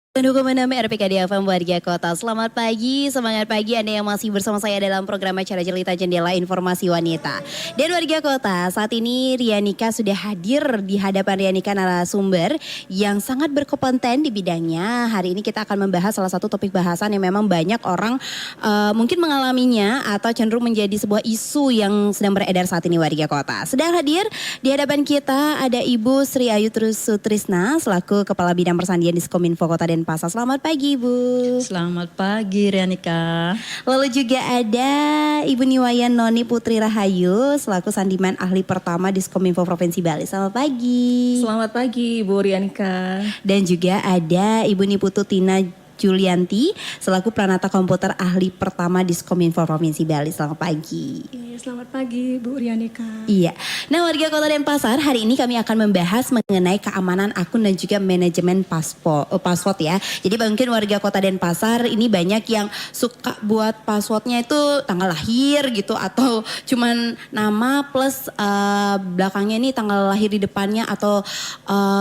Pendukung menambah RPK FM Warga Kota. Selamat pagi, semangat pagi Anda yang masih bersama saya dalam program acara Jelita Jendela Informasi Wanita. Dan Warga Kota, saat ini Rianika sudah hadir di hadapan Rianika narasumber yang sangat berkompeten di bidangnya. Hari ini kita akan membahas salah satu topik bahasan yang memang banyak orang mungkin mengalaminya atau cenderung menjadi sebuah isu yang sedang beredar saat ini Warga Kota. Sedang hadir di hadapan kita ada Ibu Sri Ayu Sutrisna selaku Kepala Bidang Persandian Diskominfo Kota Denpasar. Selamat pagi Ibu. Selamat pagi Rianika. Lalu juga ada Ibu Niwayan Noni Putri Rahayu selaku Sandiman Ahli Pertama Diskominfo Provinsi Bali. Selamat pagi. Selamat pagi Bu Rianika. Dan juga ada Ibu Niputu Tina Julianti selaku Pranata Komputer Ahli Pertama Diskominfo Provinsi Bali. Selamat pagi. Selamat pagi Bu Rianika. Iya. Nah warga Kota Denpasar, hari ini kami akan membahas mengenai keamanan akun dan juga manajemen password ya. Jadi mungkin warga Kota Denpasar ini banyak yang suka buat passwordnya itu tanggal lahir gitu atau cuman nama plus belakangnya ini tanggal lahir di depannya atau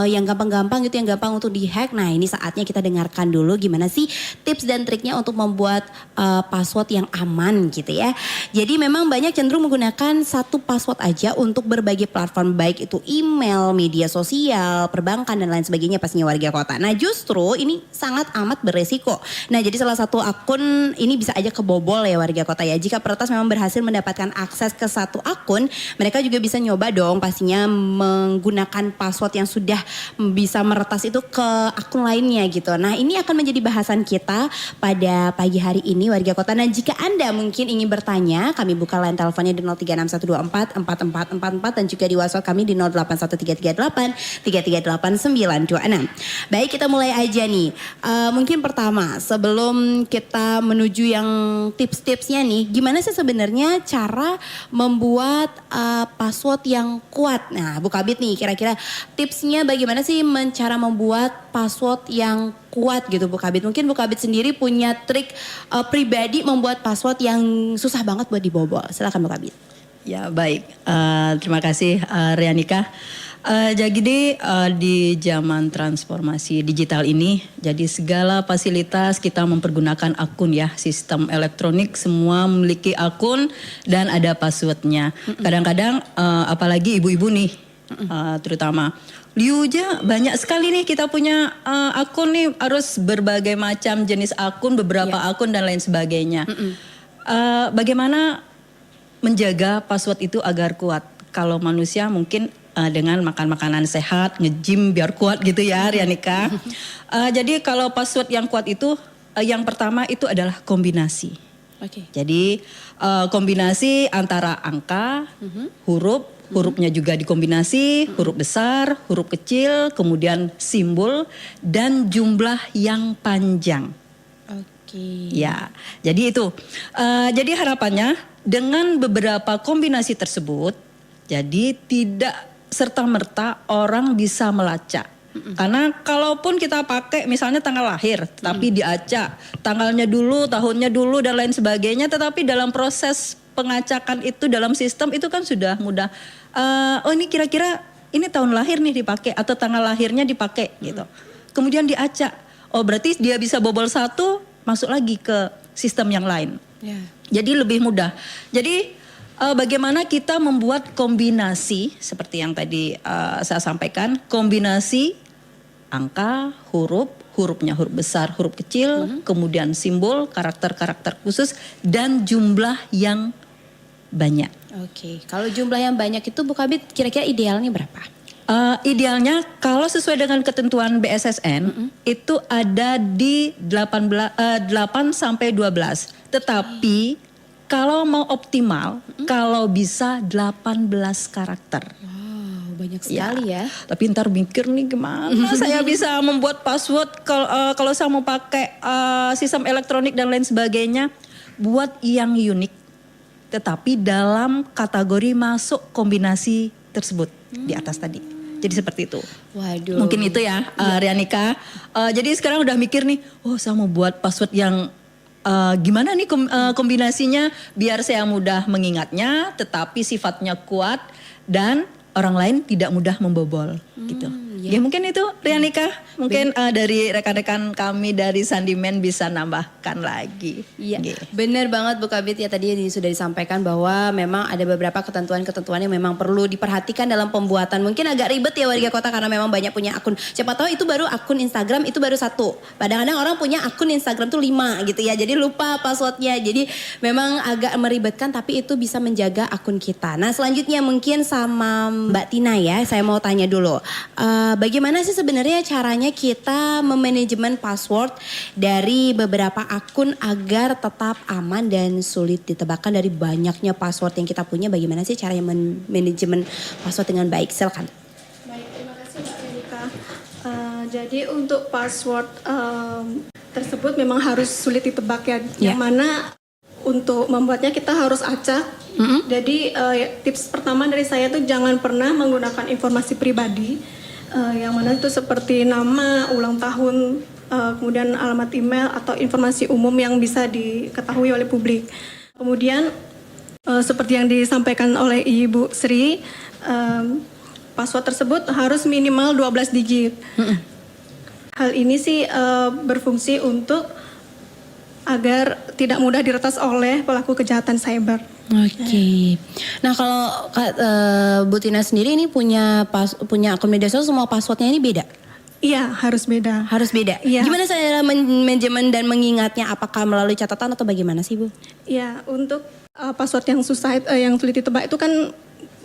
yang gampang-gampang gitu, yang gampang untuk dihack. Nah ini saatnya kita dengarkan dulu gimana sih tips dan triknya untuk membuat password yang aman gitu ya. Jadi memang banyak cenderung menggunakan satu password aja untuk berbagai platform, baik itu email, media sosial, perbankan dan lain sebagainya pastinya warga kota. Nah justru ini sangat amat beresiko. Nah jadi salah satu akun ini bisa aja kebobol ya warga kota ya. Jika peretas memang berhasil mendapatkan akses ke satu akun, mereka juga bisa nyoba dong pastinya menggunakan password yang sudah bisa meretas itu ke akun lainnya gitu. Nah ini akan menjadi bahasan kita pada pagi hari ini warga kota. Nah jika Anda mungkin ingin bertanya, kami buka line teleponnya di 036124 4444 dan juga di WhatsApp kami di 081338 338926. Baik, kita mulai aja nih. Mungkin pertama sebelum kita menuju yang tips-tipsnya nih, gimana sih sebenarnya cara membuat password yang kuat? Nah, Bu Kabit nih kira-kira tipsnya bagaimana sih cara membuat password yang kuat gitu Bu Kabit. Mungkin Bu Kabit sendiri punya trik pribadi membuat password yang susah banget buat dibobol. Silakan Bu Kabit. Ya baik, terima kasih Rianika. Jadi di zaman transformasi digital ini, jadi segala fasilitas kita mempergunakan akun ya, sistem elektronik semua memiliki akun dan ada passwordnya. Kadang-kadang apalagi ibu-ibu nih, terutama. Liu aja banyak sekali nih kita punya akun nih, harus berbagai macam jenis akun, beberapa akun dan lain sebagainya. Bagaimana menjaga password itu agar kuat? Kalau manusia mungkin dengan makan makanan sehat, nge-gym biar kuat gitu ya Rianika. Jadi kalau password yang kuat itu yang pertama itu adalah kombinasi. Jadi kombinasi antara angka, hurufnya juga dikombinasi, huruf besar, huruf kecil, kemudian simbol dan jumlah yang panjang. Ya, jadi itu. Jadi harapannya dengan beberapa kombinasi tersebut, jadi tidak serta-merta orang bisa melacak. Karena kalaupun kita pakai misalnya tanggal lahir, tapi diacak tanggalnya dulu, tahunnya dulu dan lain sebagainya, tetapi dalam proses pengacakan itu dalam sistem itu kan sudah mudah. Oh ini kira-kira ini tahun lahir nih dipakai atau tanggal lahirnya dipakai gitu. Kemudian diacak. Oh berarti dia bisa bobol satu, masuk lagi ke sistem yang lain. Jadi lebih mudah. Jadi bagaimana kita membuat kombinasi seperti yang tadi saya sampaikan, kombinasi angka, hurufnya huruf besar, huruf kecil, kemudian simbol, karakter-karakter khusus dan jumlah yang banyak. Kalau jumlah yang banyak itu Bu Kabit kira-kira idealnya berapa? Idealnya kalau sesuai dengan ketentuan BSSN itu ada di 8 sampai 12. Tetapi kalau mau optimal, kalau bisa 18 karakter. Wow, banyak sekali ya. Tapi ntar mikir nih gimana saya bisa membuat password kalau saya mau pakai sistem elektronik dan lain sebagainya. Buat yang unik, tetapi dalam kategori masuk kombinasi tersebut di atas tadi. Jadi seperti itu. Waduh. Mungkin itu ya Rianika. Jadi sekarang udah mikir nih, oh saya mau buat password yang gimana nih kombinasinya biar saya mudah mengingatnya tetapi sifatnya kuat dan orang lain tidak mudah membobol gitu. Ya mungkin itu Rianika, mungkin dari rekan-rekan kami dari Sandimen bisa nambahkan lagi. Iya, Nggih. benar banget Bu Kabit ya, tadi sudah disampaikan bahwa memang ada beberapa ketentuan-ketentuan yang memang perlu diperhatikan dalam pembuatan. Mungkin agak ribet ya warga kota karena memang banyak punya akun. Siapa tahu itu baru akun Instagram itu baru satu. Kadang-kadang orang punya akun Instagram tuh 5 gitu ya. Jadi lupa passwordnya. Jadi memang agak meribetkan tapi itu bisa menjaga akun kita. Nah selanjutnya mungkin sama Mbak Tina ya. Saya mau tanya dulu. Bagaimana sih sebenarnya caranya kita memanajemen password dari beberapa akun agar tetap aman dan sulit ditebakkan dari banyaknya password yang kita punya? Bagaimana sih caranya manajemen password dengan baik? Silakan. Baik, terima kasih Mbak Renika. Jadi untuk password tersebut memang harus sulit ditebak ya. Ya. Yang mana untuk membuatnya kita harus acak. Jadi tips pertama dari saya tuh jangan pernah menggunakan informasi pribadi. Yang mana itu seperti nama, ulang tahun, kemudian alamat email atau informasi umum yang bisa diketahui oleh publik. Kemudian seperti yang disampaikan oleh Ibu Sri, password tersebut harus minimal 12 digit. Hal ini sih berfungsi untuk agar tidak mudah diretas oleh pelaku kejahatan cyber. Oke. Nah kalau Bu Tina sendiri ini punya akun media sosial, semua passwordnya ini beda? Iya, harus beda. Harus beda? Iya. Gimana cara manajemen dan mengingatnya? Apakah melalui catatan atau bagaimana sih Bu? Iya, untuk password yang susah, yang sulit ditebak itu kan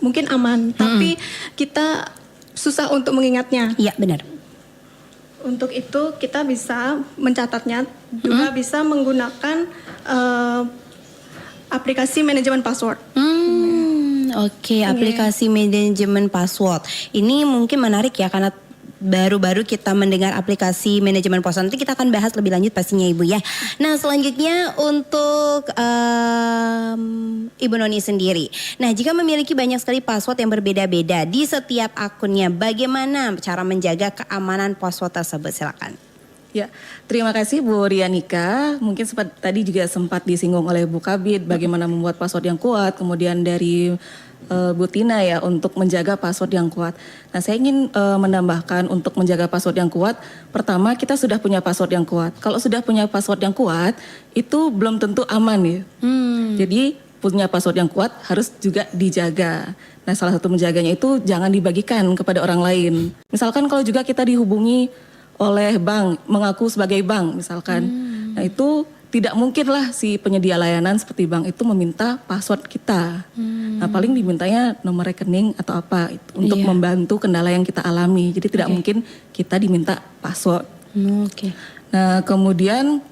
mungkin aman, tapi kita susah untuk mengingatnya. Iya benar. Untuk itu kita bisa mencatatnya, juga bisa menggunakan aplikasi manajemen password. Oke, aplikasi manajemen password. Ini mungkin menarik ya karena baru-baru kita mendengar aplikasi manajemen password. Nanti kita akan bahas lebih lanjut pastinya Ibu ya. Nah selanjutnya untuk Ibu Noni sendiri. Nah jika memiliki banyak sekali password yang berbeda-beda di setiap akunnya, bagaimana cara menjaga keamanan password tersebut? Silakan. Ya, terima kasih Bu Rianika. Mungkin tadi juga sempat disinggung oleh Bu Kabit bagaimana membuat password yang kuat, kemudian dari Bu Tina ya untuk menjaga password yang kuat. Nah, saya ingin menambahkan untuk menjaga password yang kuat, pertama kita sudah punya password yang kuat. Kalau sudah punya password yang kuat, itu belum tentu aman ya. Jadi punya password yang kuat harus juga dijaga. Nah, salah satu menjaganya itu jangan dibagikan kepada orang lain. Misalkan kalau juga kita dihubungi oleh bank, mengaku sebagai bank misalkan. Nah itu tidak mungkin lah si penyedia layanan seperti bank itu meminta password kita. Nah paling dimintanya nomor rekening atau apa untuk membantu kendala yang kita alami. Jadi tidak mungkin kita diminta password. Oke. Nah kemudian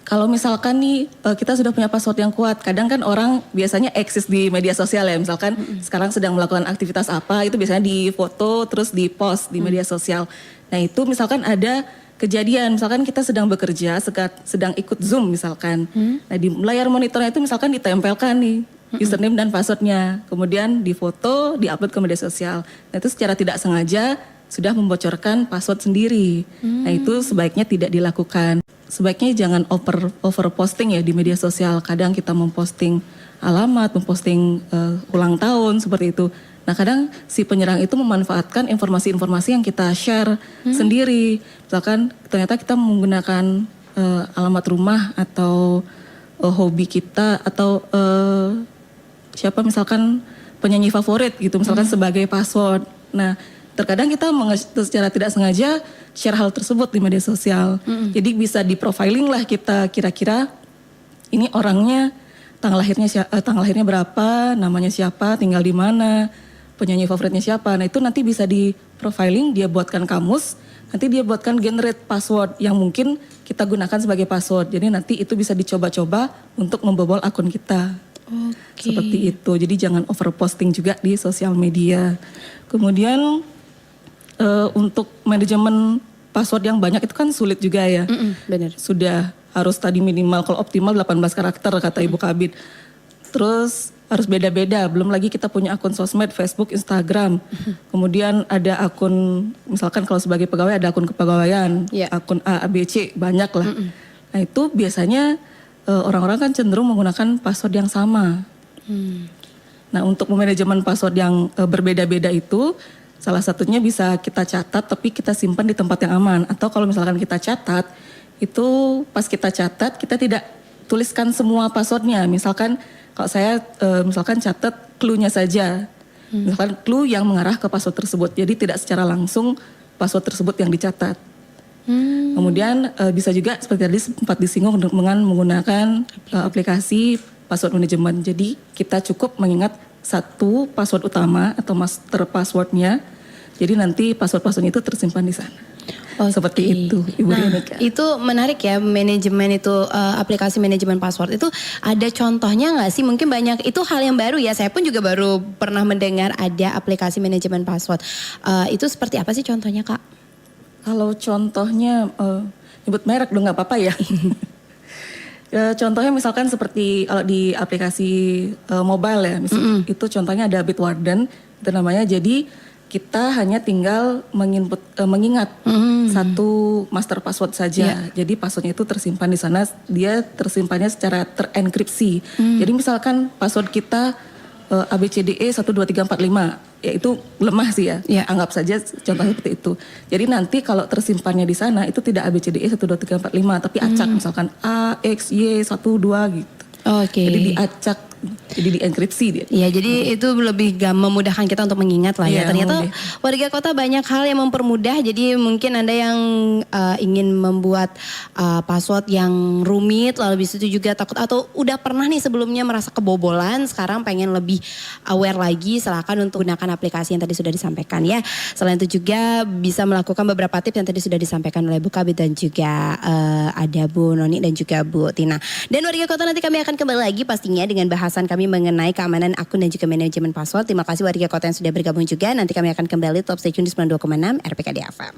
kalau misalkan nih kita sudah punya password yang kuat, kadang kan orang biasanya eksis di media sosial ya, misalkan sekarang sedang melakukan aktivitas apa, itu biasanya di foto terus di post di media sosial. Nah itu misalkan ada kejadian, misalkan kita sedang bekerja, sedang ikut Zoom misalkan. Nah di layar monitornya itu misalkan ditempelkan nih username dan passwordnya, kemudian difoto, diupload ke media sosial. Nah itu secara tidak sengaja sudah membocorkan password sendiri. Nah itu sebaiknya tidak dilakukan. Sebaiknya jangan over posting ya di media sosial. Kadang kita memposting alamat, memposting ulang tahun seperti itu. Nah kadang si penyerang itu memanfaatkan informasi-informasi yang kita share sendiri. Misalkan ternyata kita menggunakan alamat rumah atau hobi kita atau siapa misalkan penyanyi favorit gitu misalkan sebagai password. Nah terkadang kita secara tidak sengaja share hal tersebut di media sosial. Jadi bisa di profiling lah kita kira-kira ini orangnya tanggal lahirnya berapa, namanya siapa, tinggal di mana, penyanyi favoritnya siapa. Nah itu nanti bisa di profiling, dia buatkan kamus, nanti dia buatkan generate password yang mungkin kita gunakan sebagai password. Jadi nanti itu bisa dicoba-coba untuk membobol akun kita. Seperti itu. Jadi jangan overposting juga di sosial media. Kemudian untuk manajemen password yang banyak itu kan sulit juga ya. Benar. Sudah harus tadi minimal, kalau optimal 18 karakter kata Ibu Kabit. Terus harus beda-beda, belum lagi kita punya akun sosmed, Facebook, Instagram. Kemudian ada akun, misalkan kalau sebagai pegawai ada akun kepegawaian, akun A, B, C, banyak lah. Nah itu biasanya orang-orang kan cenderung menggunakan password yang sama. Nah untuk manajemen password yang berbeda-beda itu, Salah satunya bisa kita catat tapi kita simpan di tempat yang aman. Atau kalau misalkan kita catat, itu pas kita catat kita tidak tuliskan semua passwordnya. Misalkan kalau saya misalkan catat clue-nya saja. Misalkan clue yang mengarah ke password tersebut. Jadi tidak secara langsung password tersebut yang dicatat. Kemudian bisa juga seperti tadi sempat disinggung dengan menggunakan aplikasi password manajemen. Jadi kita cukup mengingat satu password utama atau master passwordnya. Jadi nanti password-password itu tersimpan di sana. Seperti itu, Ibu Rienika. Itu menarik ya, manajemen itu aplikasi manajemen password itu ada contohnya nggak sih? Mungkin banyak, itu hal yang baru ya. Saya pun juga baru pernah mendengar ada aplikasi manajemen password. Itu seperti apa sih contohnya, Kak? Kalau contohnya nyebut merek dong nggak apa-apa ya. Contohnya misalkan seperti kalau di aplikasi mobile ya, misalnya itu contohnya ada Bitwarden itu namanya. Jadi kita hanya tinggal mengingat satu master password saja. Jadi passwordnya itu tersimpan di sana. Dia tersimpannya secara terenkripsi. Jadi misalkan password kita ABCDE 12345, ya itu lemah sih ya. Anggap saja contohnya seperti itu. Jadi nanti kalau tersimpannya di sana itu tidak ABCDE 12345 tapi acak misalkan A X Y 12 gitu. Jadi diacak, jadi dienkripsi dia. Iya, jadi itu lebih memudahkan kita untuk mengingat lah ya. Ternyata warga kota banyak hal yang mempermudah. Jadi mungkin Anda yang ingin membuat password yang rumit, lalu bisa itu juga takut atau udah pernah nih sebelumnya merasa kebobolan, sekarang pengen lebih aware lagi, silakan untuk gunakan aplikasi yang tadi sudah disampaikan ya. Selain itu juga bisa melakukan beberapa tips yang tadi sudah disampaikan oleh Bu Kabit dan juga ada Bu Noni dan juga Bu Tina. Dan warga kota, nanti kami akan kembali lagi pastinya dengan bahasan kami mengenai keamanan akun dan juga manajemen password. Terima kasih warga kota yang sudah bergabung juga. Nanti kami akan kembali top stay tune di 92,6 RPKD FM.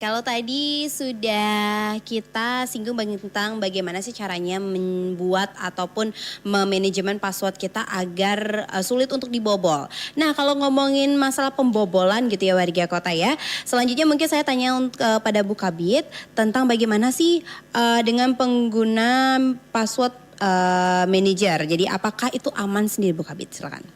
Kalau tadi sudah kita singgung tentang bagaimana sih caranya membuat ataupun memanajemen password kita agar sulit untuk dibobol. Nah, kalau ngomongin masalah pembobolan gitu ya warga kota ya. Selanjutnya mungkin saya tanya pada Bu Kabit tentang bagaimana sih dengan pengguna password manager. Jadi apakah itu aman sendiri Bu Kabit? Silakan.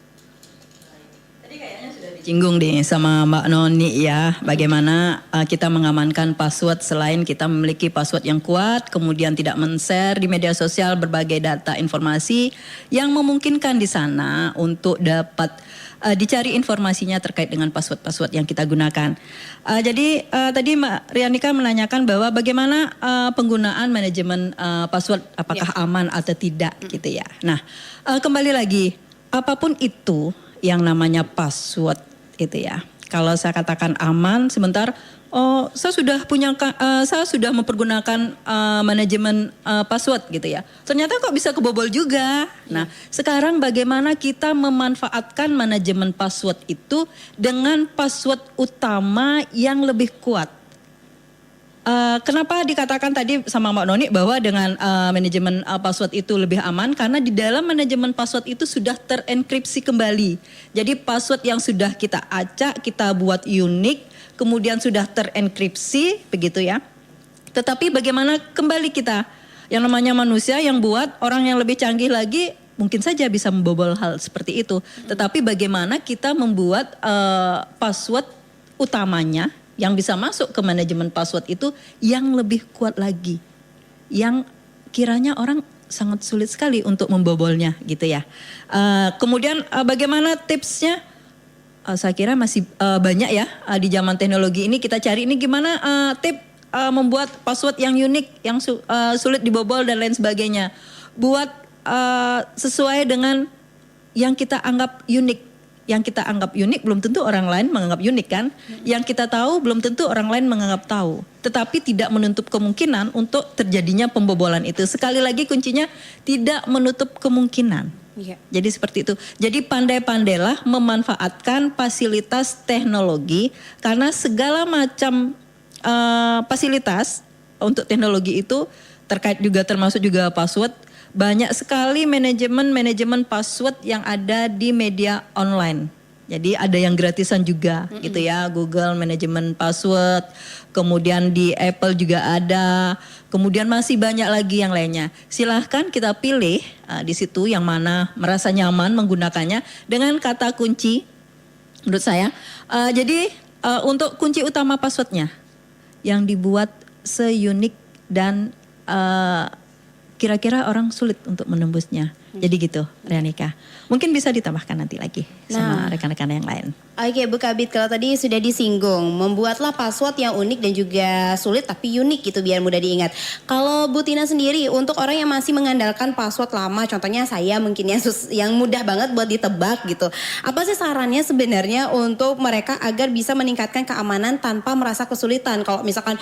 Singgung deh sama Mbak Noni ya, bagaimana kita mengamankan password selain kita memiliki password yang kuat, kemudian tidak men-share di media sosial berbagai data informasi yang memungkinkan di sana untuk dapat dicari informasinya terkait dengan password-password yang kita gunakan. Jadi tadi Mbak Rienika menanyakan bahwa bagaimana penggunaan manajemen password, apakah aman atau tidak gitu ya. Nah, kembali lagi, apapun itu yang namanya password itu ya. Kalau saya katakan aman, sebentar, saya sudah mempergunakan manajemen password gitu ya. Ternyata kok bisa kebobol juga. Nah, sekarang bagaimana kita memanfaatkan manajemen password itu dengan password utama yang lebih kuat. Kenapa dikatakan tadi sama Mbak Noni bahwa dengan manajemen password itu lebih aman? Karena di dalam manajemen password itu sudah terenkripsi kembali. Jadi password yang sudah kita acak, kita buat unik, kemudian sudah terenkripsi, begitu ya. Tetapi bagaimana kembali kita, yang namanya manusia yang buat, orang yang lebih canggih lagi mungkin saja bisa membobol hal seperti itu. Tetapi bagaimana kita membuat password utamanya yang bisa masuk ke manajemen password itu yang lebih kuat lagi. Yang kiranya orang sangat sulit sekali untuk membobolnya gitu ya. Kemudian bagaimana tipsnya? Saya kira masih banyak ya di zaman teknologi ini kita cari ini gimana tip membuat password yang unik, yang sulit dibobol dan lain sebagainya. Buat sesuai dengan yang kita anggap unik. Yang kita anggap unik belum tentu orang lain menganggap unik kan. Yang kita tahu belum tentu orang lain menganggap tahu. Tetapi tidak menutup kemungkinan untuk terjadinya pembobolan itu. Sekali lagi kuncinya tidak menutup kemungkinan. Jadi seperti itu. Jadi pandai-pandailah memanfaatkan fasilitas teknologi. Karena segala macam fasilitas untuk teknologi itu terkait juga termasuk juga password. Banyak sekali manajemen password yang ada di media online. Jadi ada yang gratisan juga gitu ya. Google manajemen password, kemudian di Apple juga ada. Kemudian masih banyak lagi yang lainnya. Silahkan kita pilih di situ yang mana merasa nyaman menggunakannya dengan kata kunci menurut saya. Jadi untuk kunci utama passwordnya yang dibuat seunik dan kira-kira orang sulit untuk menembusnya. Jadi gitu, Rianika. Mungkin bisa ditambahkan nanti lagi sama rekan-rekan yang lain. Oke Bu Kabit, kalau tadi sudah disinggung, membuatlah password yang unik dan juga sulit tapi unik gitu biar mudah diingat. Kalau Bu Tina sendiri, untuk orang yang masih mengandalkan password lama, contohnya saya mungkin yang mudah banget buat ditebak gitu. Apa sih sarannya sebenarnya untuk mereka agar bisa meningkatkan keamanan tanpa merasa kesulitan? Kalau misalkan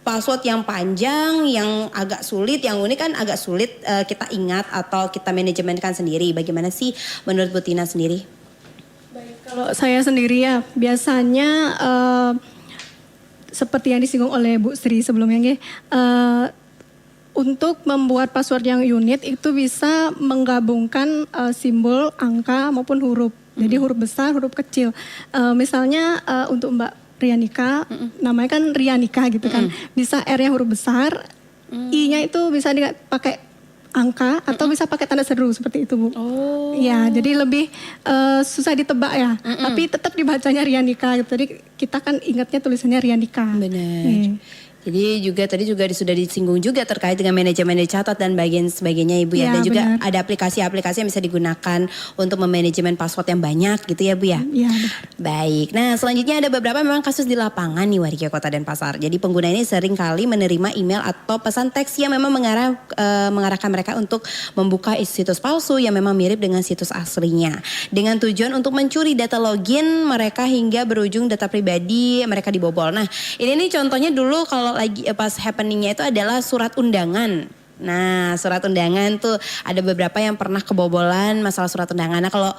password yang panjang, yang agak sulit, yang unik kan agak sulit kita ingat atau kita manajemenkan sendiri. Bagaimana sih menurut Bu Tina sendiri? Kalau saya sendiri ya biasanya seperti yang disinggung oleh Bu Sri sebelumnya, untuk membuat password yang unik itu bisa menggabungkan simbol, angka maupun huruf. Jadi huruf besar, huruf kecil. Misalnya untuk Mbak Rianika, namanya kan Rianika gitu kan. Bisa R-nya huruf besar, I-nya itu bisa pakai angka atau bisa pakai tanda seru seperti itu Bu. Oh. Ya, jadi lebih susah ditebak ya. Tapi tetap dibacanya Rianika gitu. Jadi kita kan ingatnya tulisannya Rianika. Benar. Jadi tadi juga sudah disinggung juga terkait dengan manajemen dicatat dan bagian sebagainya Ibu ya. Ya, Dan juga benar. ada aplikasi-aplikasi yang bisa digunakan untuk memanajemen password yang banyak gitu ya Bu ya. Iya. Baik, nah selanjutnya ada beberapa memang kasus di lapangan nih warga Kota Denpasar. Jadi pengguna ini sering kali menerima email atau pesan teks yang memang mengarahkan mereka untuk membuka situs palsu yang memang mirip dengan situs aslinya. Dengan tujuan untuk mencuri data login mereka hingga berujung data pribadi mereka dibobol. Nah ini nih contohnya dulu kalau lagi pas happeningnya itu adalah surat undangan. Nah surat undangan tuh ada beberapa yang pernah kebobolan masalah surat undangan. Nah kalau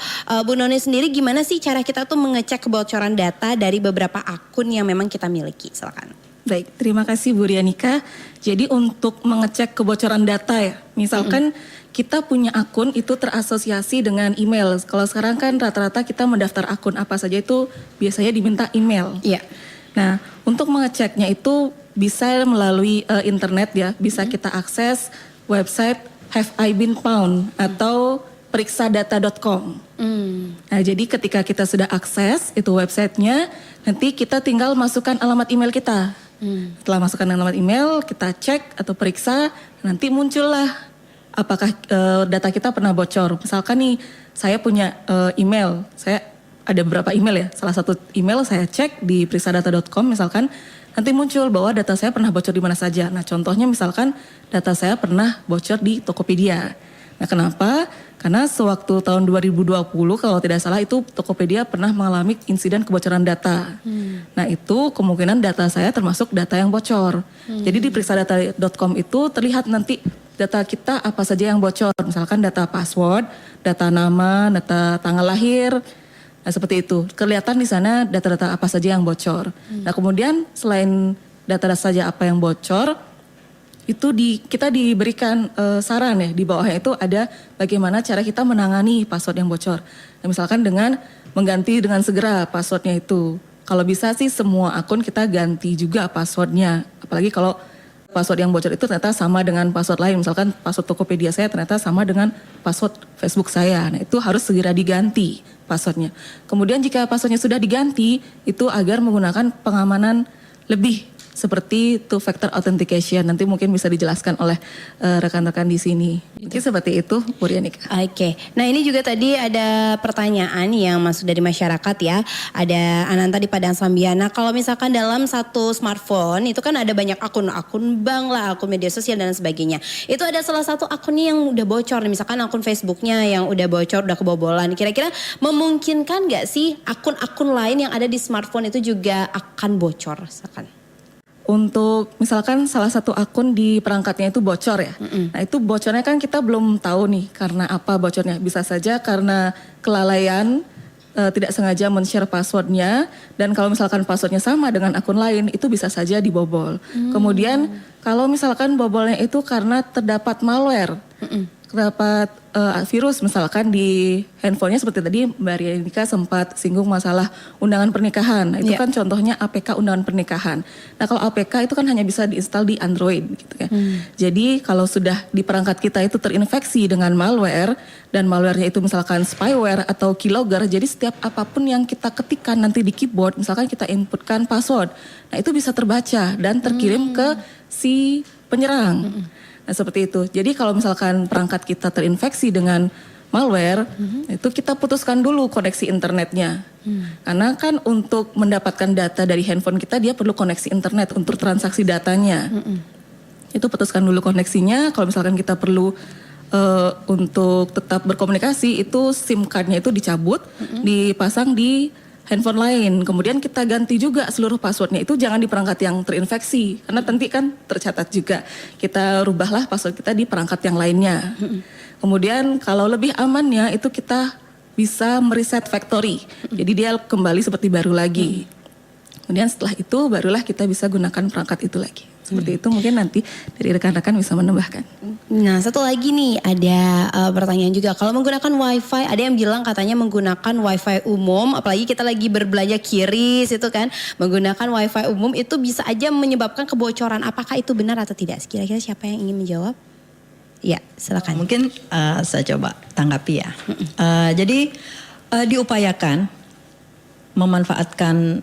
Bu Noni sendiri gimana sih cara kita tuh mengecek kebocoran data dari beberapa akun yang memang kita miliki? Silakan. Baik, terima kasih Bu Rianika. Jadi untuk mengecek kebocoran data ya, misalkan kita punya akun itu terasosiasi dengan email. Kalau sekarang kan rata-rata kita mendaftar akun apa saja itu biasanya diminta email. Iya. Nah, untuk mengeceknya itu bisa melalui internet ya, bisa kita akses website Have I Been Found atau periksadata.com. Nah, jadi ketika kita sudah akses itu websitenya, nanti kita tinggal masukkan alamat email kita. Setelah masukkan alamat email, kita cek atau periksa, nanti muncullah apakah data kita pernah bocor. Misalkan nih, saya punya email, saya ada beberapa email ya. Salah satu email saya cek di periksadata.com misalkan, nanti muncul bahwa data saya pernah bocor di mana saja. Nah, contohnya misalkan data saya pernah bocor di Tokopedia. Nah, kenapa? Karena sewaktu tahun 2020 kalau tidak salah itu Tokopedia pernah mengalami insiden kebocoran data. Nah, itu kemungkinan data saya termasuk data yang bocor. Jadi di periksadata.com itu terlihat nanti data kita apa saja yang bocor. Misalkan data password, data nama, data tanggal lahir. Nah, seperti itu. Kelihatan di sana data-data apa saja yang bocor. Nah, kemudian selain data-data saja apa yang bocor, itu kita diberikan saran ya, di bawahnya itu ada bagaimana cara kita menangani password yang bocor. Nah, misalkan dengan mengganti dengan segera passwordnya itu. Kalau bisa sih semua akun kita ganti juga passwordnya. Apalagi kalau password yang bocor itu ternyata sama dengan password lain. Misalkan password Tokopedia saya ternyata sama dengan password Facebook saya. Nah, itu harus segera diganti passwordnya. Kemudian jika passwordnya sudah diganti, itu agar menggunakan pengamanan lebih seperti two factor authentication. Nanti mungkin bisa dijelaskan oleh rekan-rekan di sini. Mungkin seperti itu, Bu Rianika. Oke, nah ini juga tadi ada pertanyaan yang masuk dari masyarakat ya. Ada Ananta di Padang Sambiana. Kalau misalkan dalam satu smartphone itu kan ada banyak akun bank lah, akun media sosial dan sebagainya. Itu ada salah satu akunnya yang udah bocor, misalkan akun Facebooknya yang udah bocor, udah kebobolan. Kira-kira memungkinkan nggak sih akun-akun lain yang ada di smartphone itu juga akan bocor? Misalkan. Untuk misalkan salah satu akun di perangkatnya itu bocor ya. Nah, itu bocornya kan kita belum tahu nih karena apa bocornya. Bisa saja karena kelalaian, tidak sengaja men-share passwordnya, dan kalau misalkan passwordnya sama dengan akun lain itu bisa saja dibobol. Kemudian kalau misalkan bobolnya itu karena terdapat malware. terdapat virus misalkan di handphonenya seperti tadi Mbak Rianika sempat singgung masalah undangan pernikahan. Nah, itu Iya. kan contohnya APK undangan pernikahan. Nah, kalau APK itu kan hanya bisa diinstal di Android gitu kan. Jadi kalau sudah di perangkat kita itu terinfeksi dengan malware dan malwarenya itu misalkan spyware atau keylogger, jadi setiap apapun yang kita ketikkan nanti di keyboard, misalkan kita inputkan password, nah itu bisa terbaca dan terkirim ke si penyerang. Nah seperti itu. Jadi kalau misalkan perangkat kita terinfeksi dengan malware, itu kita putuskan dulu koneksi internetnya. Karena kan untuk mendapatkan data dari handphone kita, dia perlu koneksi internet untuk transaksi datanya. Itu putuskan dulu koneksinya. Kalau misalkan kita perlu untuk tetap berkomunikasi, itu SIM card-nya itu dicabut, dipasang di handphone lain. Kemudian kita ganti juga seluruh passwordnya itu jangan di perangkat yang terinfeksi. Karena nanti kan tercatat juga. Kita rubahlah password kita di perangkat yang lainnya. Kemudian kalau lebih amannya itu kita bisa mereset factory. Jadi dia kembali seperti baru lagi. Kemudian setelah itu barulah kita bisa gunakan perangkat itu lagi. Seperti itu mungkin nanti dari rekan-rekan bisa menambahkan. Nah, satu lagi nih ada pertanyaan juga. Kalau menggunakan wifi, ada yang bilang katanya menggunakan wifi umum, apalagi kita lagi berbelanja kiris itu kan, menggunakan wifi umum itu bisa aja menyebabkan kebocoran. Apakah itu benar atau tidak? Kira-kira siapa yang ingin menjawab? Ya, silakan. Mungkin saya coba tanggapi ya. Jadi diupayakan memanfaatkan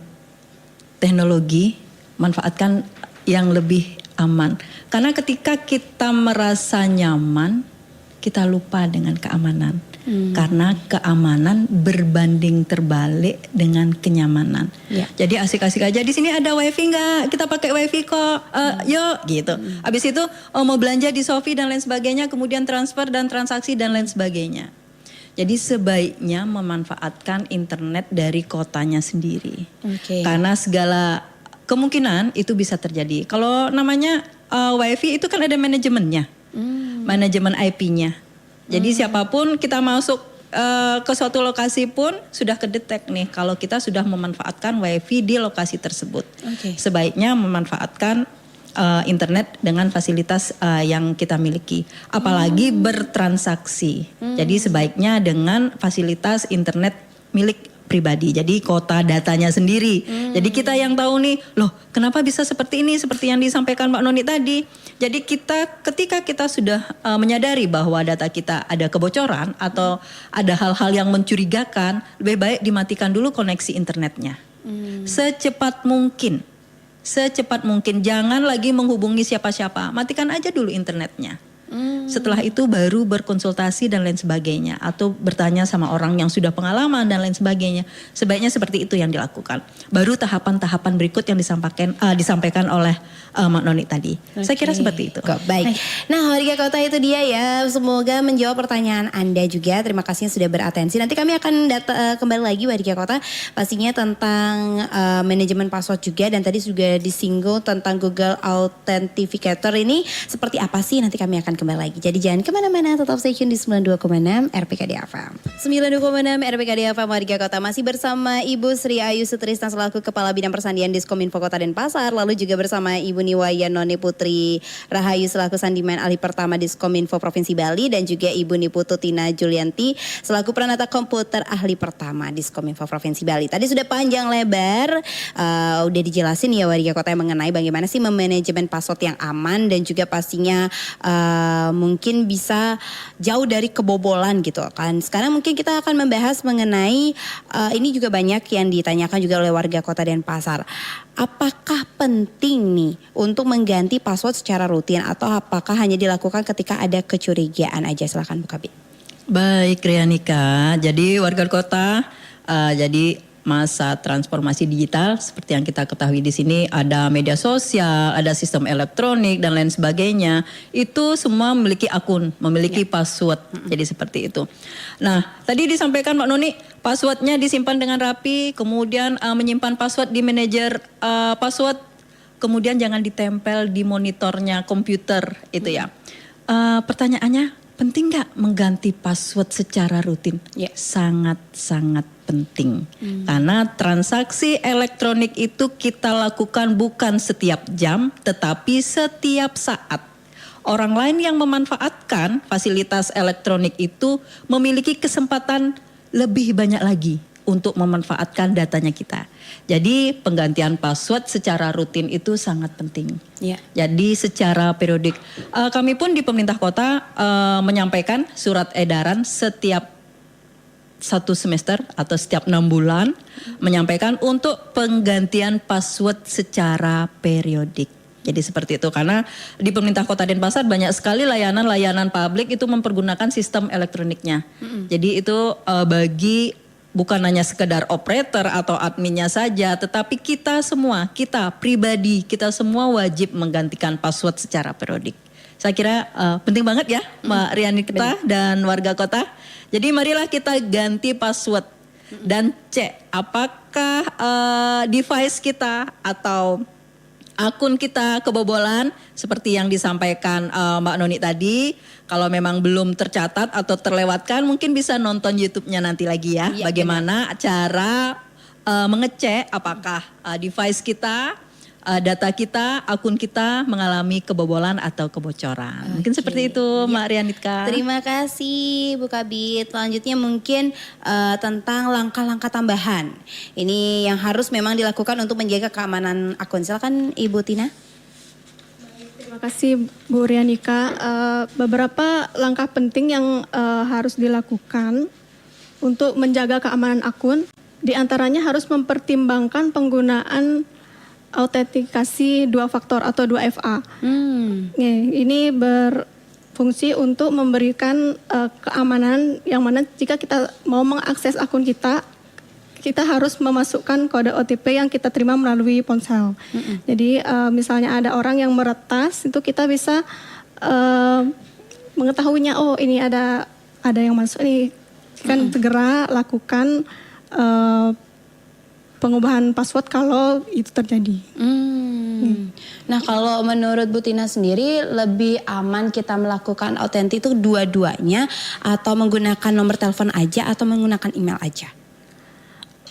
teknologi, manfaatkan yang lebih aman. Karena ketika kita merasa nyaman, kita lupa dengan keamanan. Karena keamanan berbanding terbalik dengan kenyamanan. Ya. Jadi asik-asik aja, di sini ada wifi nggak? Kita pakai wifi kok. Yuk gitu. Habis itu mau belanja di Shopee dan lain sebagainya, kemudian transfer dan transaksi dan lain sebagainya. Jadi sebaiknya memanfaatkan internet dari kotanya sendiri. Oke. Karena segala kemungkinan itu bisa terjadi. Kalau namanya wifi itu kan ada manajemennya, manajemen IP-nya. Jadi siapapun kita masuk ke suatu lokasi pun sudah kedetek nih kalau kita sudah memanfaatkan wifi di lokasi tersebut. Oke. Sebaiknya memanfaatkan internet dengan fasilitas yang kita miliki, apalagi bertransaksi. Jadi sebaiknya dengan fasilitas internet milik pribadi. Jadi kota datanya sendiri. Jadi kita yang tahu nih, loh kenapa bisa seperti ini, seperti yang disampaikan Mbak Noni tadi. Jadi ketika kita sudah menyadari bahwa data kita ada kebocoran atau ada hal-hal yang mencurigakan, lebih baik dimatikan dulu koneksi internetnya. Secepat mungkin. Jangan lagi menghubungi siapa-siapa. Matikan aja dulu internetnya. Setelah itu baru berkonsultasi dan lain sebagainya, atau bertanya sama orang yang sudah pengalaman dan lain sebagainya. Sebaiknya seperti itu yang dilakukan. Baru tahapan-tahapan berikut yang disampaikan oleh Mak Noni tadi. Saya kira seperti itu. Baik. Nah, warga kota itu dia ya. Semoga menjawab pertanyaan Anda juga. Terima kasih sudah beratensi. Nanti kami akan kembali lagi warga kota pastinya tentang manajemen password juga, dan tadi juga disinggung tentang Google Authenticator ini seperti apa sih, nanti kami akan kembali lagi. Jadi jangan kemana-mana, tetap stay tune di 92,6 RPKD FM. 92,6 RPKD FM warga kota, masih bersama Ibu Sri Ayu Sutrisna selaku Kepala Bidang Persandian Diskominfo Kota Denpasar, lalu juga bersama Ibu Niwaya Noni Putri Rahayu selaku Sandiman Ahli Pertama Diskominfo Provinsi Bali, dan juga Ibu Niputu Tina Julianti selaku Pranata Komputer Ahli Pertama Diskominfo Provinsi Bali. Tadi sudah panjang lebar, udah dijelasin ya warga kota yang mengenai bagaimana sih memanajemen password yang aman dan juga pastinya mungkin bisa jauh dari kebobolan gitu kan. Sekarang mungkin kita akan membahas mengenai ini juga banyak yang ditanyakan juga oleh warga kota Denpasar. Apakah penting nih untuk mengganti password secara rutin atau apakah hanya dilakukan ketika ada kecurigaan aja? Silakan Bu Kabit. Baik Rianika, jadi warga kota, jadi masa transformasi digital seperti yang kita ketahui di sini, ada media sosial, ada sistem elektronik dan lain sebagainya. Itu semua memiliki akun, memiliki password. Jadi seperti itu. Nah, tadi disampaikan Mbak Noni, passwordnya disimpan dengan rapi, kemudian menyimpan password di manajer password, kemudian jangan ditempel di monitornya komputer itu ya. Pertanyaannya, penting nggak mengganti password secara rutin? Ya. Sangat-sangat penting. Karena transaksi elektronik itu kita lakukan bukan setiap jam, tetapi setiap saat. orang lain yang memanfaatkan fasilitas elektronik itu memiliki kesempatan lebih banyak lagi untuk memanfaatkan datanya kita. Jadi penggantian password secara rutin itu sangat penting. Ya. Jadi secara periodik. Kami pun di pemerintah kota menyampaikan surat edaran setiap 1 semester atau setiap 6 bulan menyampaikan untuk penggantian password secara periodik. Jadi seperti itu, karena di pemerintah Kota Denpasar banyak sekali layanan-layanan publik itu mempergunakan sistem elektroniknya. Jadi itu bagi bukan hanya sekedar operator atau adminnya saja, tetapi kita semua, kita pribadi, kita semua wajib menggantikan password secara periodik. Saya kira penting banget ya Mbak Rianita dan warga kota. Jadi marilah kita ganti password dan cek apakah device kita atau akun kita kebobolan seperti yang disampaikan Mbak Noni tadi. Kalau memang belum tercatat atau terlewatkan, mungkin bisa nonton YouTube-nya nanti lagi ya. Iya, bagaimana cara mengecek apakah device kita, data kita, akun kita mengalami kebobolan atau kebocoran. Mungkin seperti itu Mbak Rianitka. Terima kasih Bu Kabid. Selanjutnya mungkin tentang langkah-langkah tambahan. Ini yang harus memang dilakukan untuk menjaga keamanan akun. Silakan Ibu Tina. Terima kasih Bu Rianika. Beberapa langkah penting yang harus dilakukan untuk menjaga keamanan akun, diantaranya harus mempertimbangkan penggunaan autentikasi 2 faktor atau 2FA. Ini berfungsi untuk memberikan keamanan yang mana jika kita mau mengakses akun kita harus memasukkan kode OTP yang kita terima melalui ponsel. Jadi misalnya ada orang yang meretas, itu kita bisa mengetahuinya, oh ini ada yang masuk nih, kan segera lakukan pengubahan password kalau itu terjadi. Nah kalau menurut Bu Tina sendiri lebih aman kita melakukan autentik itu dua-duanya atau menggunakan nomor telepon aja atau menggunakan email aja?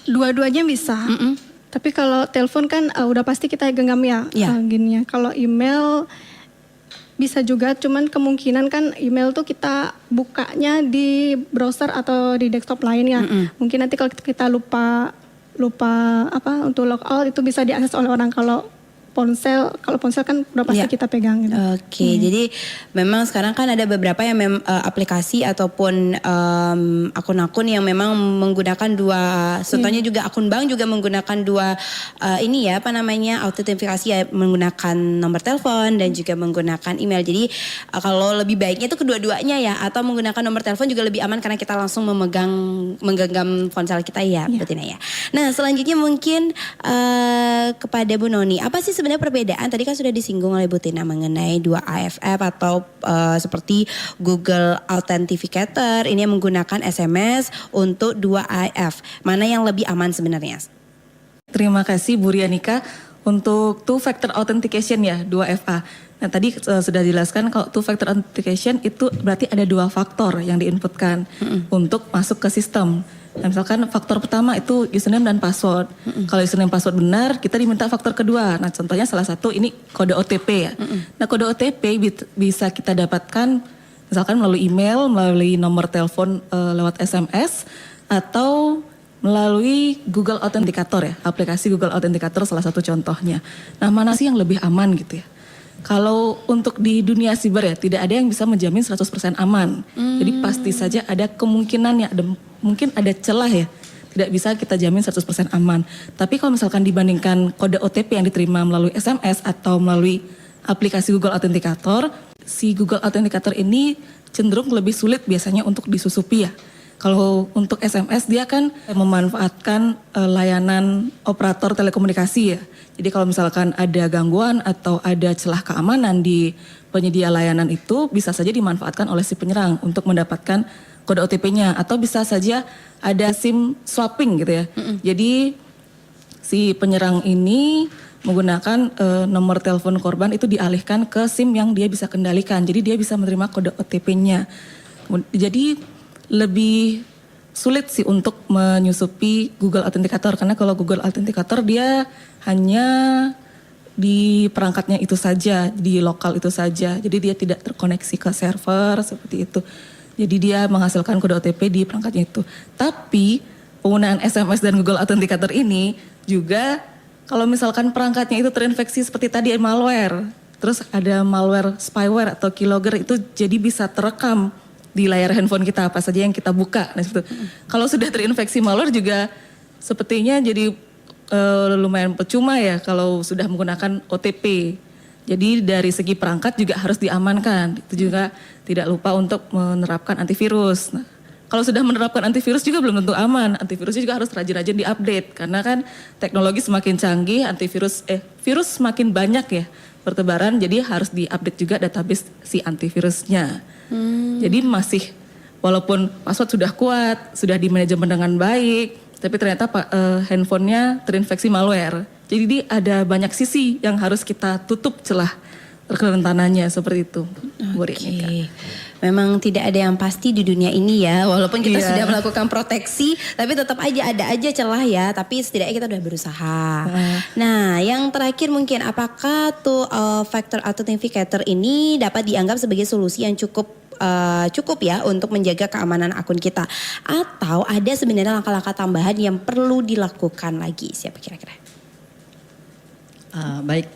Dua-duanya bisa. Tapi kalau telepon kan udah pasti kita genggam ya. Iya. Gini ya. Kalau email bisa juga, cuman kemungkinan kan email tuh kita bukanya di browser atau di desktop lain ya. Mungkin nanti kalau kita lupa untuk logout itu bisa diakses oleh orang. Kalau ponsel kan udah pasti kita pegang gitu. Oke, jadi memang sekarang kan ada beberapa yang aplikasi ataupun akun-akun yang memang menggunakan dua, contohnya juga akun bank juga menggunakan dua autentifikasi ya, menggunakan nomor telepon dan juga menggunakan email. Jadi kalau lebih baiknya itu kedua-duanya ya, atau menggunakan nomor telepon juga lebih aman karena kita langsung menggenggam ponsel kita ya, Betina ya. Nah selanjutnya mungkin kepada Bu Noni, apa sih sebenarnya perbedaan, tadi kan sudah disinggung oleh Bu Tina mengenai 2AFF atau seperti Google Authenticator, ini yang menggunakan SMS untuk 2AF. Mana yang lebih aman sebenarnya? Terima kasih Bu Rianika. Untuk two factor authentication ya, 2FA. Nah tadi sudah dijelaskan kalau two factor authentication itu berarti ada 2 faktor yang diinputkan untuk masuk ke sistem. Nah, misalkan faktor pertama itu username dan password. Kalau username password benar, kita diminta faktor kedua. Nah, contohnya salah satu ini kode OTP ya. Nah, kode OTP bisa kita dapatkan misalkan melalui email, melalui nomor telepon lewat SMS, atau melalui Google Authenticator ya. Aplikasi Google Authenticator salah satu contohnya. Nah, mana sih yang lebih aman gitu ya? Kalau untuk di dunia siber ya, tidak ada yang bisa menjamin 100% aman. Jadi pasti saja ada kemungkinan ya, mungkin ada celah ya. Tidak bisa kita jamin 100% aman. Tapi kalau misalkan dibandingkan kode OTP yang diterima melalui SMS atau melalui aplikasi Google Authenticator, si Google Authenticator ini cenderung lebih sulit biasanya untuk disusupi ya. Kalau untuk SMS dia kan memanfaatkan layanan operator telekomunikasi ya. Jadi kalau misalkan ada gangguan atau ada celah keamanan di penyedia layanan itu bisa saja dimanfaatkan oleh si penyerang untuk mendapatkan kode OTP-nya. Atau bisa saja ada SIM swapping gitu ya. Jadi si penyerang ini menggunakan nomor telepon korban itu dialihkan ke SIM yang dia bisa kendalikan. Jadi dia bisa menerima kode OTP-nya. Jadi lebih sulit sih untuk menyusupi Google Authenticator, karena kalau Google Authenticator dia hanya di perangkatnya itu saja, di lokal itu saja. Jadi dia tidak terkoneksi ke server seperti itu. Jadi dia menghasilkan kode OTP di perangkatnya itu. Tapi penggunaan SMS dan Google Authenticator ini juga kalau misalkan perangkatnya itu terinfeksi seperti tadi malware, terus ada malware spyware atau keylogger itu jadi bisa terekam di layar handphone kita apa saja yang kita buka. Nah, itu. Kalau sudah terinfeksi malware juga sepertinya jadi lumayan percuma ya kalau sudah menggunakan OTP. Jadi dari segi perangkat juga harus diamankan. Itu juga tidak lupa untuk menerapkan antivirus. Nah, kalau sudah menerapkan antivirus juga belum tentu aman. Antivirusnya juga harus rajin-rajin diupdate karena kan teknologi semakin canggih, virus semakin banyak ya pertebaran. Jadi harus diupdate juga database si antivirusnya. Jadi masih walaupun password sudah kuat, sudah dimanajemen dengan baik, tapi ternyata handphonenya terinfeksi malware. Jadi ada banyak sisi yang harus kita tutup celah kerentanannya seperti itu. Oke. Memang tidak ada yang pasti di dunia ini ya. Walaupun kita sudah melakukan proteksi, tapi tetap ada aja celah ya. Tapi setidaknya kita udah berusaha. Nah, yang terakhir mungkin apakah factor authenticator ini dapat dianggap sebagai solusi yang cukup ya untuk menjaga keamanan akun kita, atau ada sebenarnya langkah-langkah tambahan yang perlu dilakukan lagi? Siapa kira-kira? Baik,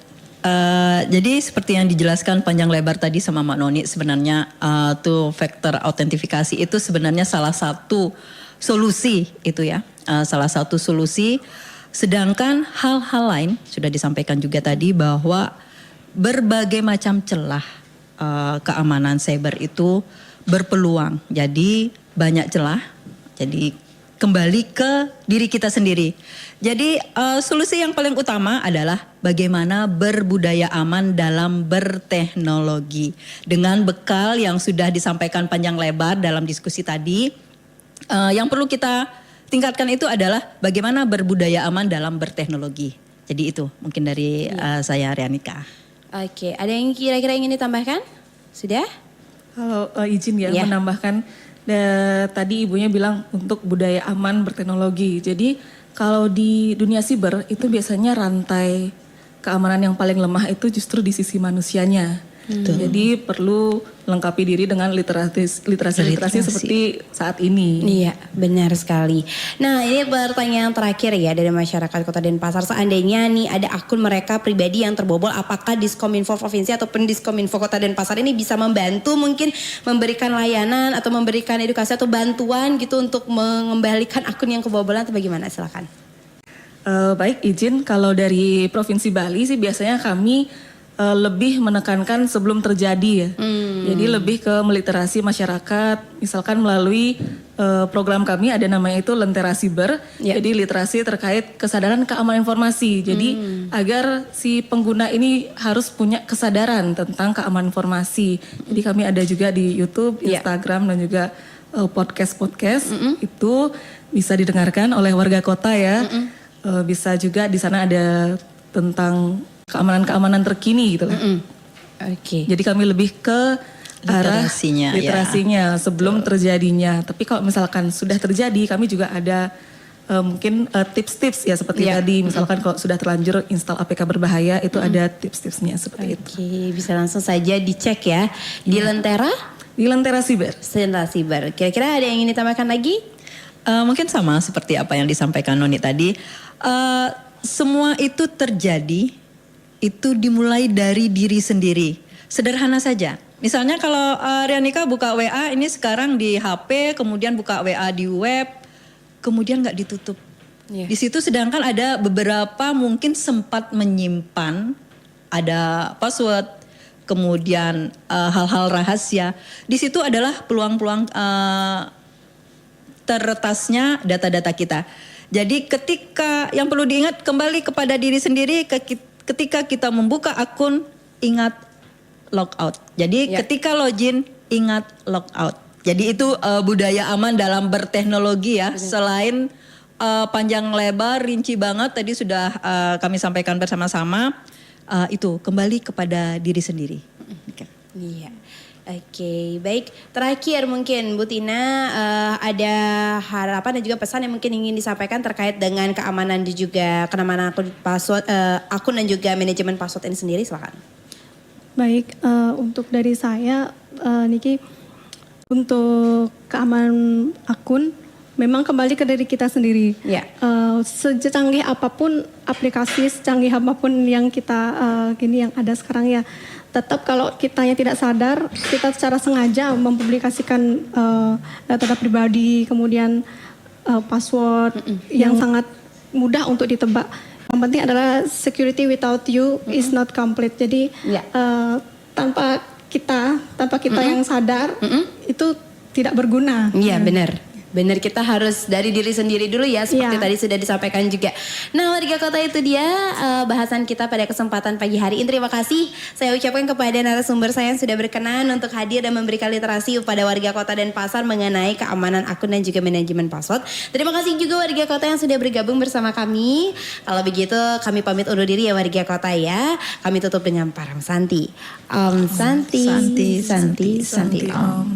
jadi seperti yang dijelaskan panjang lebar tadi sama Mbak Noni, sebenarnya tuh faktor autentifikasi itu sebenarnya salah satu solusi itu ya, salah satu solusi. Sedangkan hal-hal lain sudah disampaikan juga tadi bahwa berbagai macam celah keamanan cyber itu berpeluang. Jadi banyak celah. Jadi kembali ke diri kita sendiri. Jadi solusi yang paling utama adalah bagaimana berbudaya aman dalam berteknologi. Dengan bekal yang sudah disampaikan panjang lebar dalam diskusi tadi, yang perlu kita tingkatkan itu adalah bagaimana berbudaya aman dalam berteknologi. Jadi itu mungkin dari saya, Rianika. Oke, ada yang kira-kira ingin ditambahkan? Sudah? Kalau izin ya menambahkan, tadi ibunya bilang untuk budaya aman berteknologi. Jadi kalau di dunia siber itu biasanya rantai keamanan yang paling lemah itu justru di sisi manusianya. Jadi perlu lengkapi diri dengan literasi seperti saat ini. Iya, benar sekali. Nah, ini pertanyaan terakhir ya dari masyarakat Kota Denpasar. Seandainya nih ada akun mereka pribadi yang terbobol, apakah Diskominfo Provinsi ataupun Diskominfo Kota Denpasar ini bisa membantu mungkin memberikan layanan atau memberikan edukasi atau bantuan gitu untuk mengembalikan akun yang kebobolan atau bagaimana? Silakan. Baik, izin kalau dari Provinsi Bali sih biasanya kami lebih menekankan sebelum terjadi ya. Jadi lebih ke meliterasi masyarakat, misalkan melalui program kami ada namanya itu Lentera Siber. Jadi literasi terkait kesadaran keamanan informasi. Jadi agar si pengguna ini harus punya kesadaran tentang keamanan informasi. Jadi kami ada juga di YouTube, Instagram dan juga podcast-podcast itu bisa didengarkan oleh warga kota ya. Bisa juga di sana ada tentang keamanan terkini gitu lah. Oke. Jadi kami lebih ke arah literasinya sebelum terjadinya. Tapi kalau misalkan sudah terjadi, kami juga ada mungkin tips-tips ya seperti tadi. Misalkan kalau sudah terlanjur install APK berbahaya itu ada tips-tipsnya seperti itu. Oke, bisa langsung saja dicek ya di Lentera. Di Lentera Siber. Lentera Siber. Kira-kira ada yang ingin ditambahkan lagi? Mungkin sama seperti apa yang disampaikan Noni tadi. Semua itu terjadi itu dimulai dari diri sendiri. Sederhana saja. Misalnya kalau Rianika buka WA ini sekarang di HP, kemudian buka WA di web, kemudian nggak ditutup. Di situ sedangkan ada beberapa mungkin sempat menyimpan, ada password, kemudian hal-hal rahasia. Di situ adalah peluang-peluang terretasnya data-data kita. Jadi ketika yang perlu diingat kembali kepada diri sendiri, ketika kita membuka akun, ingat logout. Jadi ketika login, ingat logout. Jadi itu budaya aman dalam berteknologi ya. Selain panjang lebar, rinci banget tadi sudah kami sampaikan bersama-sama. Itu kembali kepada diri sendiri. Iya. Oke, baik. Terakhir mungkin Bu Tina ada harapan dan juga pesan yang mungkin ingin disampaikan terkait dengan keamanan dan juga keamanan akun dan juga manajemen password ini sendiri, silakan. Baik, untuk dari saya, Niki, untuk keamanan akun memang kembali ke dari kita sendiri. Ya. Secanggih apapun aplikasi, secanggih apapun yang kita yang ada sekarang ya, tetap kalau kitanya tidak sadar, kita secara sengaja mempublikasikan data-data pribadi, kemudian password yang sangat mudah untuk ditebak. Yang penting adalah security without you is not complete. Jadi tanpa kita yang sadar itu tidak berguna. Iya, benar. Benar, kita harus dari diri sendiri dulu ya, seperti tadi sudah disampaikan juga. Nah, warga kota, itu dia bahasan kita pada kesempatan pagi hari ini. Terima kasih saya ucapkan kepada narasumber saya yang sudah berkenan untuk hadir dan memberikan literasi kepada warga kota dan pasar mengenai keamanan akun dan juga manajemen password. Terima kasih juga warga kota yang sudah bergabung bersama kami. Kalau begitu kami pamit undur diri ya warga kota ya. Kami tutup dengan Param Santi. Om Santi, Santi, Santi, Santi Om.